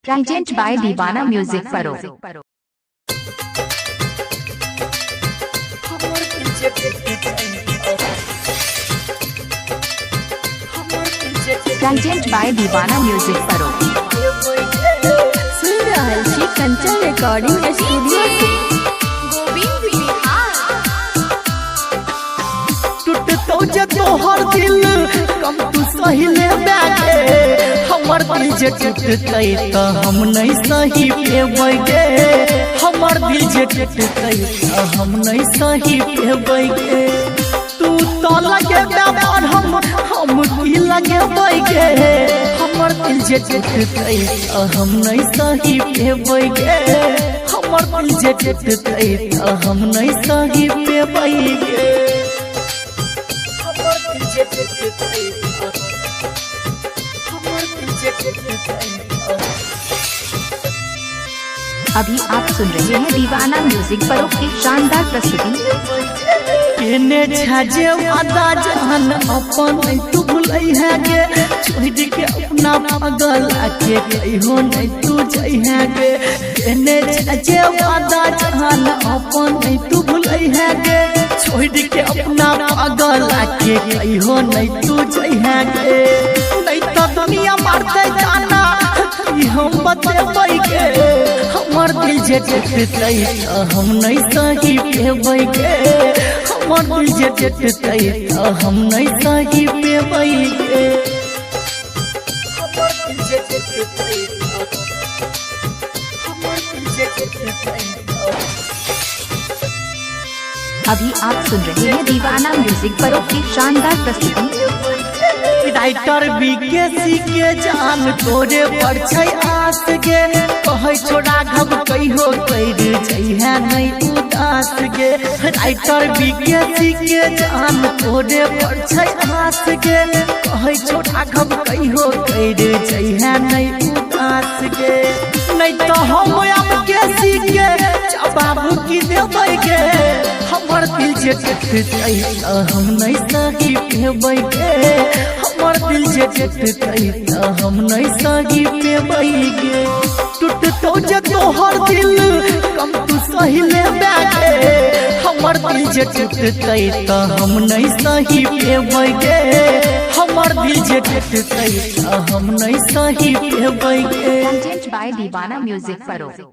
Present by दीवाना music furrow. Present by दीवाना music furrow. सुन रहल छी कंचन रिकॉर्डिंग स्टूडियो से। टूटतो जे तोहर दिल कम तू सहिले बैठे हमर दिल जे टूटतै त हम नहीं सही पेबै गे। हमर दिल जे टूटतै त हम नहीं सही पेबै गे। तू तो लगे व्यापार हम की लगेबै गे। हमर दिल जे टूटतै त हम नहीं सही पेबै गे। हमर दिल जे टूटतै त हम नहीं सही पेबै गे। अभी आप सुन रहे हैं दीवाना म्यूजिक फरो की शानदार प्रस्तुति। केने छाजे वादा जहान अपन तू भूलै है गे। छोड़ के अपना पागल आके कहियो नहीं तू जई है गे। केने छाजे वादा जहान अपन तू भूलै है गे। छोड़ के अपना पागल आके कहियो नहीं तू जई है गे। नहीं तो दुनिया मारते जाना हम बतेबै गे। हमर दिल जे टूटतै त हम नहीं सही पेबै गे। हमर दिल जे टूटतै त हम नहीं सही पेबै गे। हमर दिल जे टूटतै अभी आप सुन रहे हैं दीवाना म्यूजिक फरो की शानदार प्रस्तुति। राइटर बीकेसी के जान तोरे पर छै आस गे। कहे छोड़ा घब कहियो कर जाइ है नहीं उदास गे। राइटर बीकेसी के जान तोरे पर छै आस गे। कहे छोड़ा घब कहियो कर जाइ है नहीं उदास गे। नहीं तो हम अब केसी के जवाब की देबै गे। हमर दिल जे टूटतै त हम नहीं सही पेबै गे। हमर दिल जे टूटतै त हम नहीं सही पेबै गे। टूटतो जे तोहर दिल कम तू सहिले बैठे। हमर दिल जे टूटतै त हम नहीं सही पेबै गे। हमर दिल जे टूटतै त हम नहीं सही पेबै गे। प्रेजेंट बाय दीवाना म्यूजिक फरो।